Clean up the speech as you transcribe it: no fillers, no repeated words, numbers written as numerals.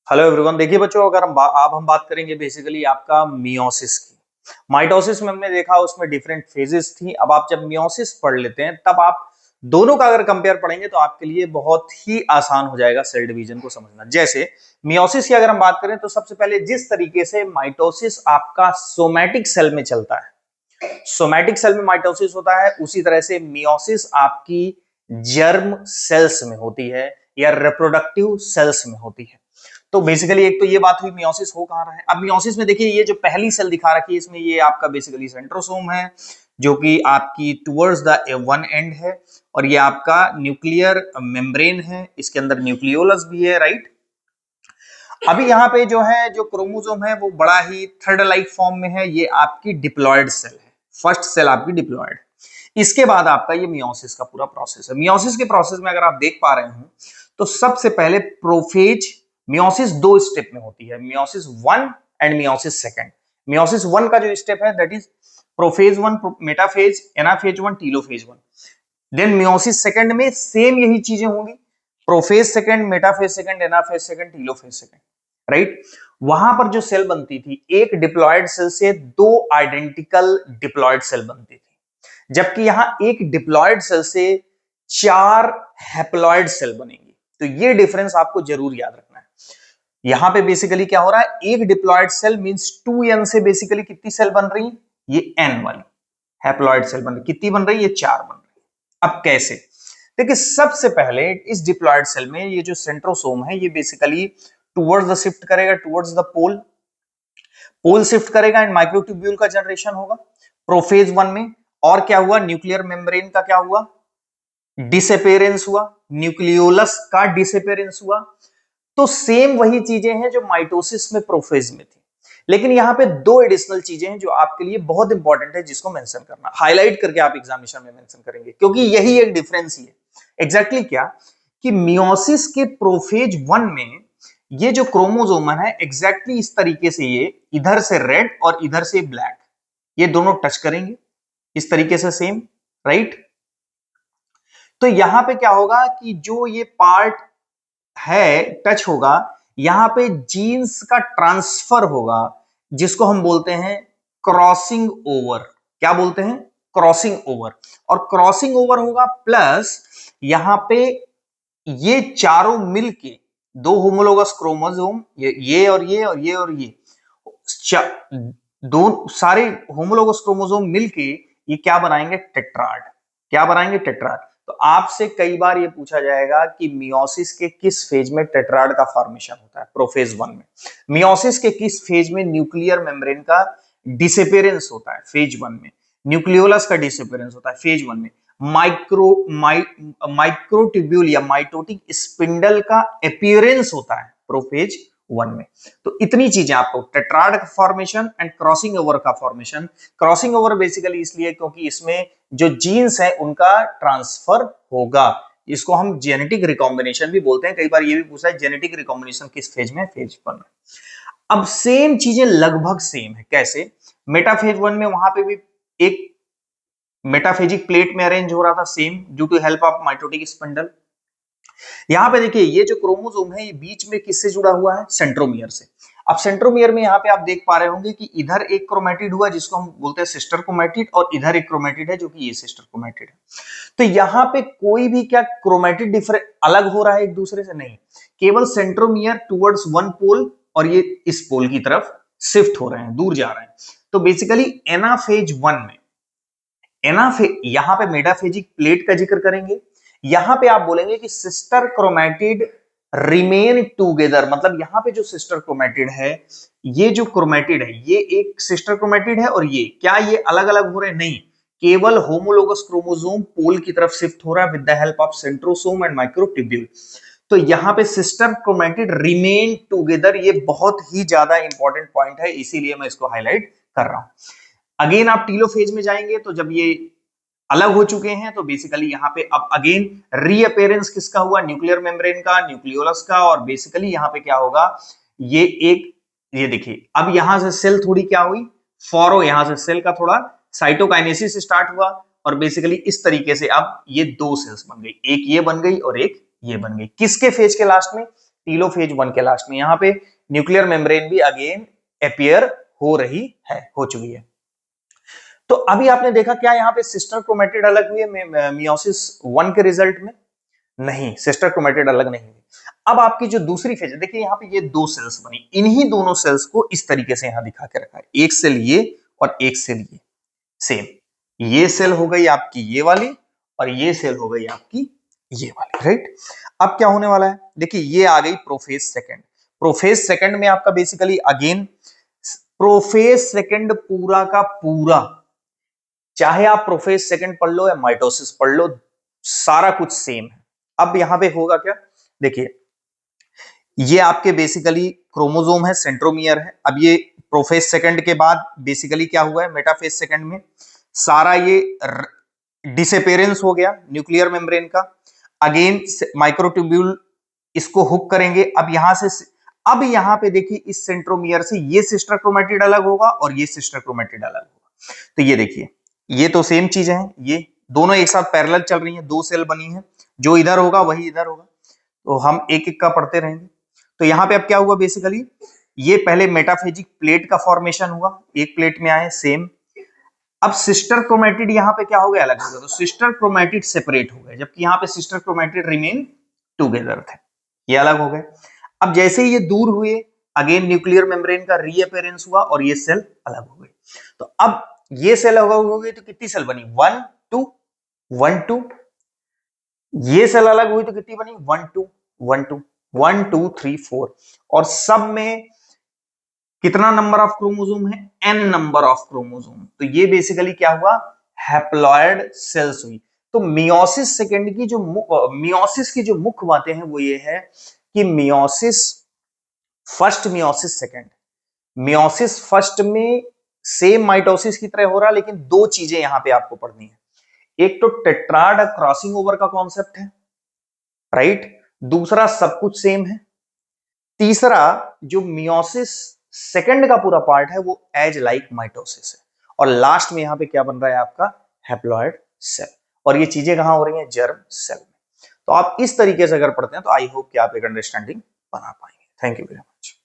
Hello everyone. देखिए बच्चों, अगर हम बात करेंगे बेसिकली आपका मियोसिस की। माइटोसिस में हमने देखा उसमें डिफरेंट फेजेस थी। अब आप जब मियोसिस पढ़ लेते हैं तब आप दोनों का अगर कंपेयर पढ़ेंगे तो आपके लिए बहुत ही आसान हो जाएगा सेल डिवीजन को समझना। जैसे मियोसिस की अगर हम बात करें तो सबसे पहले जिस तरीके से माइटोसिस आपका सोमैटिक सेल में चलता है, सोमैटिक सेल में माइटोसिस होता है, उसी तरह से मियोसिस आपकी जर्म सेल्स में होती है या रिप्रोडक्टिव सेल्स में होती है। तो बेसिकली एक तो ये बात हुई मियोसिस हो कहां रहा है। अब मियोसिस में देखिए ये जो पहली सेल दिखा रखी है इसमें ये आपका बेसिकली सेंट्रोसोम है जो कि आपकी टुवर्ड्स द वन एंड है, और ये आपका न्यूक्लियर मेम्ब्रेन है, इसके अंदर न्यूक्लियोलस भी है, राइट। अभी यहाँ पे जो है जो क्रोमोसोम है वो बड़ा ही थ्रेड लाइक फॉर्म में है, ये आपकी डिप्लॉयड सेल है, फर्स्ट सेल आपकी डिप्लॉयड। इसके बाद आपका ये मियोसिस का पूरा प्रोसेस है। मियोसिस के प्रोसेस में अगर आप देख पा रहे हो तो सबसे पहले प्रोफेज, मियोसिस दो स्टेप में होती है, meiosis one and meiosis second. Meiosis one का जो स्टेप है that is prophase one, metaphase, anaphase one, telophase one. Then meiosis second में सेम यही चीजें होंगी, prophase second, metaphase second, anaphase second, telophase second, right. वहां पर जो सेल बनती थी, एक डिप्लॉयड सेल से दो आइडेंटिकल डिप्लॉयड सेल बनती थी, जबकि यहां एक डिप्लॉयड सेल से चार हैप्लॉयड सेल बनेंगी। तो ये डिफरेंस आपको जरूर याद रखना है। यहां पे बेसिकली क्या हो रहा है, एक डिप्लॉयड सेल मींस 2n से बेसिकली कितनी सेल बन रही है, ये n वाली हैप्लॉयड सेल बन रही, कितनी बन रही है, ये चार बन रही है। अब कैसे, देखिए सबसे पहले इस डिप्लॉयड सेल में ये जो सेंट्रोसोम है ये बेसिकली टुवर्ड्स द शिफ्ट करेगा, towards the pole, pole shift करेगा एंड माइक्रोट्यूब्यूल का जनरेशन होगा प्रोफेज वन में। और क्या हुआ, न्यूक्लियर मेम्ब्रेन का क्या हुआ, डिसअपीयरेंस हुआ, न्यूक्लियोलस का डिसअपीयरेंस हुआ। तो सेम वही चीजें हैं जो माइटोसिस में प्रोफेज में थी, लेकिन यहां पे दो एडिशनल चीजें हैं जो आपके लिए बहुत इंपॉर्टेंट है, जिसको मेंशन करना, हाईलाइट करके आप एग्जामिनेशन में मेंशन करेंगे, क्योंकि यही एक डिफरेंस ही है। एग्जैक्टली क्या, कि मियोसिस के प्रोफेज वन में ये जो क्रोमोसोम है एग्जैक्टली इस तरीके से, ये इधर से रेड और इधर से ब्लैक, ये दोनों टच करेंगे इस तरीके से सेम, राइट। तो यहां पे क्या होगा कि जो ये पार्ट है टच होगा, यहां पे जीन्स का ट्रांसफर होगा, जिसको हम बोलते हैं क्रॉसिंग ओवर। क्या बोलते हैं, क्रॉसिंग ओवर। और क्रॉसिंग ओवर होगा प्लस यहां पे ये चारों मिलके दो होमोलोगस क्रोमोसोम, ये और ये और ये और ये दो सारे होमोलोगस क्रोमोसोम मिलके ये क्या बनाएंगे, टेट्राड। क्या बनाएंगे, टेट्राड। तो आपसे कई बार ये पूछा जाएगा कि मियोसिस के किस फेज में टेट्राड का फॉर्मेशन होता है, प्रोफेज वन में। मियोसिस के किस फेज में न्यूक्लियर मेम्ब्रेन का डिसअपीयरेंस होता है, फेज वन में। न्यूक्लियोलस का डिसअपीयरेंस होता है फेज वन में। माइक्रोट्यूब्यूल या माइटोटिक स्पिंडल का अपीयरेंस होता है प्रोफेज वन में। तो इतनी चीजें आपको, टेट्राड का फॉर्मेशन एंड क्रॉसिंग ओवर का फॉर्मेशन। क्रॉसिंग ओवर बेसिकली इसलिए क्योंकि इसमें जो जीन्स है उनका ट्रांसफर होगा, इसको हम जेनेटिक रिकॉम्बिनेशन भी बोलते हैं। कई बार ये भी पूछा है जेनेटिक रिकॉम्बिनेशन किस फेज में, फेज वन में। अब सेम चीजें लगभग सेम है, कैसे, मेटाफेज वन में वहां पे भी एक मेटाफेजिक प्लेट में अरेंज हो रहा था same, due to help of mitotic spindle. यहां पे देखिए ये जो क्रोमोसोम है ये बीच में किससे जुड़ा हुआ है, सेंट्रोमियर से। अब सेंट्रोमियर में यहां पे आप देख पा रहे होंगे कि इधर एक क्रोमेटिड हुआ जिसको हम बोलते हैं सिस्टर क्रोमेटिड, और इधर एक क्रोमेटिड है जो कि ये सिस्टर क्रोमेटिड है। तो यहां पे कोई भी क्या क्रोमेटिड डिफरेंट अलग हो रहा है एक दूसरे से, नहीं, केवल सेंट्रोमियर टुवर्ड्स वन पोल और ये इस पोल की तरफ शिफ्ट हो रहे हैं, दूर जा रहे हैं। तो बेसिकली एनाफेज वन में, यहां पे मेटाफेजिक प्लेट का जिक्र करेंगे, यहां पे आप बोलेंगे कि सिस्टर क्रोमेटिड रिमेन टूगेदर। मतलब यहां पे जो सिस्टर क्रोमेटिड है, ये जो क्रोमेटिड है ये एक सिस्टर क्रोमेटिड है, और ये क्या, ये अलग अलग हो रहे हैं, नहीं, केवल होमोलोगस क्रोमोसोम पोल की तरफ शिफ्ट हो रहा है with the help of centrosome and microtubule. तो यहां पे सिस्टर क्रोमेटिड रिमेन टूगेदर, ये बहुत ही ज्यादा इंपॉर्टेंट पॉइंट है, इसीलिए मैं इसको हाईलाइट कर रहा हूं। अगेन आप टीलोफेज में जाएंगे तो जब ये अलग हो चुके हैं तो बेसिकली यहां पे अब अगेन रीअपेयरेंस किसका हुआ, न्यूक्लियर मेम्ब्रेन का, न्यूक्लियोलस का। और बेसिकली यहां पे क्या होगा, ये एक, ये देखिए अब यहां से सेल थोड़ी क्या हुई, फॉरो, यहां से सेल का थोड़ा साइटोकाइनेसिस स्टार्ट हुआ, और बेसिकली इस तरीके से अब ये दो सेल्स बन गई, एक ये बन गई और एक ये बन गई। किसके फेज के लास्ट में, टीलोफेज 1 के लास्ट में। यहां पे न्यूक्लियर मेम्ब्रेन भी अगेन अपीयर हो रही है, हो चुकी है। तो अभी आपने देखा क्या यहाँ पे सिस्टर क्रोमेटिड अलग हुई है मियोसिस 1 के रिजल्ट में? नहीं, सिस्टर क्रोमेटिड अलग नहीं हुई। अब आपकी जो दूसरी फेज है, देखिए यहाँ पे ये दो सेल्स बनी, इन्हीं दोनों सेल्स को इस तरीके से यहां दिखा के रखा है, एक सेल ये और एक सेल ये, सेम। ये सेल हो गई आपकी ये वाली और ये सेल हो गई आपकी ये वाली, राइट। अब क्या होने वाला है, देखिए ये आ गई प्रोफेज सेकंड। प्रोफेज सेकंड में आपका बेसिकली अगेन प्रोफेज सेकंड पूरा का पूरा, चाहे आप प्रोफेज सेकंड पढ़ लो या माइटोसिस पढ़ लो, सारा कुछ सेम है। अब यहां पे होगा क्या, देखिए ये आपके बेसिकली क्रोमोसोम है, सेंट्रोमियर है। अब ये प्रोफेज सेकंड के बाद बेसिकली क्या हुआ है, मेटाफेज सेकंड में सारा ये डिसअपीयरेंस हो गया न्यूक्लियर मेम्ब्रेन का। अगेन माइक्रोट्यूब्यूल इसको हुक करेंगे। अब यहां पे देखिए इस सेंट्रोमियर से ये सिस्टर क्रोमेटिड अलग होगा और ये सिस्टर क्रोमेटिड अलग होगा। तो ये देखिए ये तो सेम चीज है, ये दोनों एक साथ पैरेलल चल रही हैं, दो सेल बनी है, जो इधर होगा वही इधर होगा। तो हम एक एक का पढ़ते रहेंगे। तो यहां पे अब क्या हुआ, बेसिकली ये पहले मेटाफेजिक प्लेट का फॉर्मेशन हुआ, एक प्लेट में आए सेम। अब सिस्टर क्रोमेटिड यहां पे क्या हो गया, अलग हो गया। तो सिस्टर क्रोमेटिड सेपरेट हो गए, जबकि यहां पे सिस्टर क्रोमेटिड रिमेन टुगेदर थे, ये अलग हो गए। अब जैसे ही ये दूर हुए, अगेन न्यूक्लियर मेम्ब्रेन का रीअपेयरेंस हुआ और ये सेल अलग हो गए। तो अब ये सेल अलग हो गई तो कितनी सेल बनी, 1 2 1 2। ये सेल अलग हुई तो कितनी बनी, 1 2 1 2 1 2 3 4। और सब में कितना नंबर ऑफ क्रोमोसोम है, n नंबर ऑफ क्रोमोसोम। तो ये बेसिकली क्या हुआ, हैप्लॉयड सेल्स हुई। तो मियोसिस सेकंड की जो मियोसिस की जो मुख्य बातें हैं वो ये है कि meiosis first, meiosis second. Meiosis first में सेम माइटोसिस की तरह हो रहा है, लेकिन दो चीजें यहां पे आपको पढ़नी है। एक तो टेट्राड क्रॉसिंग ओवर का कॉन्सेप्ट है, राइट। दूसरा सब कुछ सेम है। तीसरा जो मियोसिस सेकंड का पूरा पार्ट है वो एज लाइक माइटोसिस है। और लास्ट में यहां पे क्या बन रहा है आपका, हैप्लॉयड सेल। और ये चीजें कहां हो रही हैं, जर्म सेल में। तो आप इस तरीके से अगर पढ़ते हैं तो आई होप कि आप एक अंडरस्टैंडिंग बना पाएंगे। Thank you very much.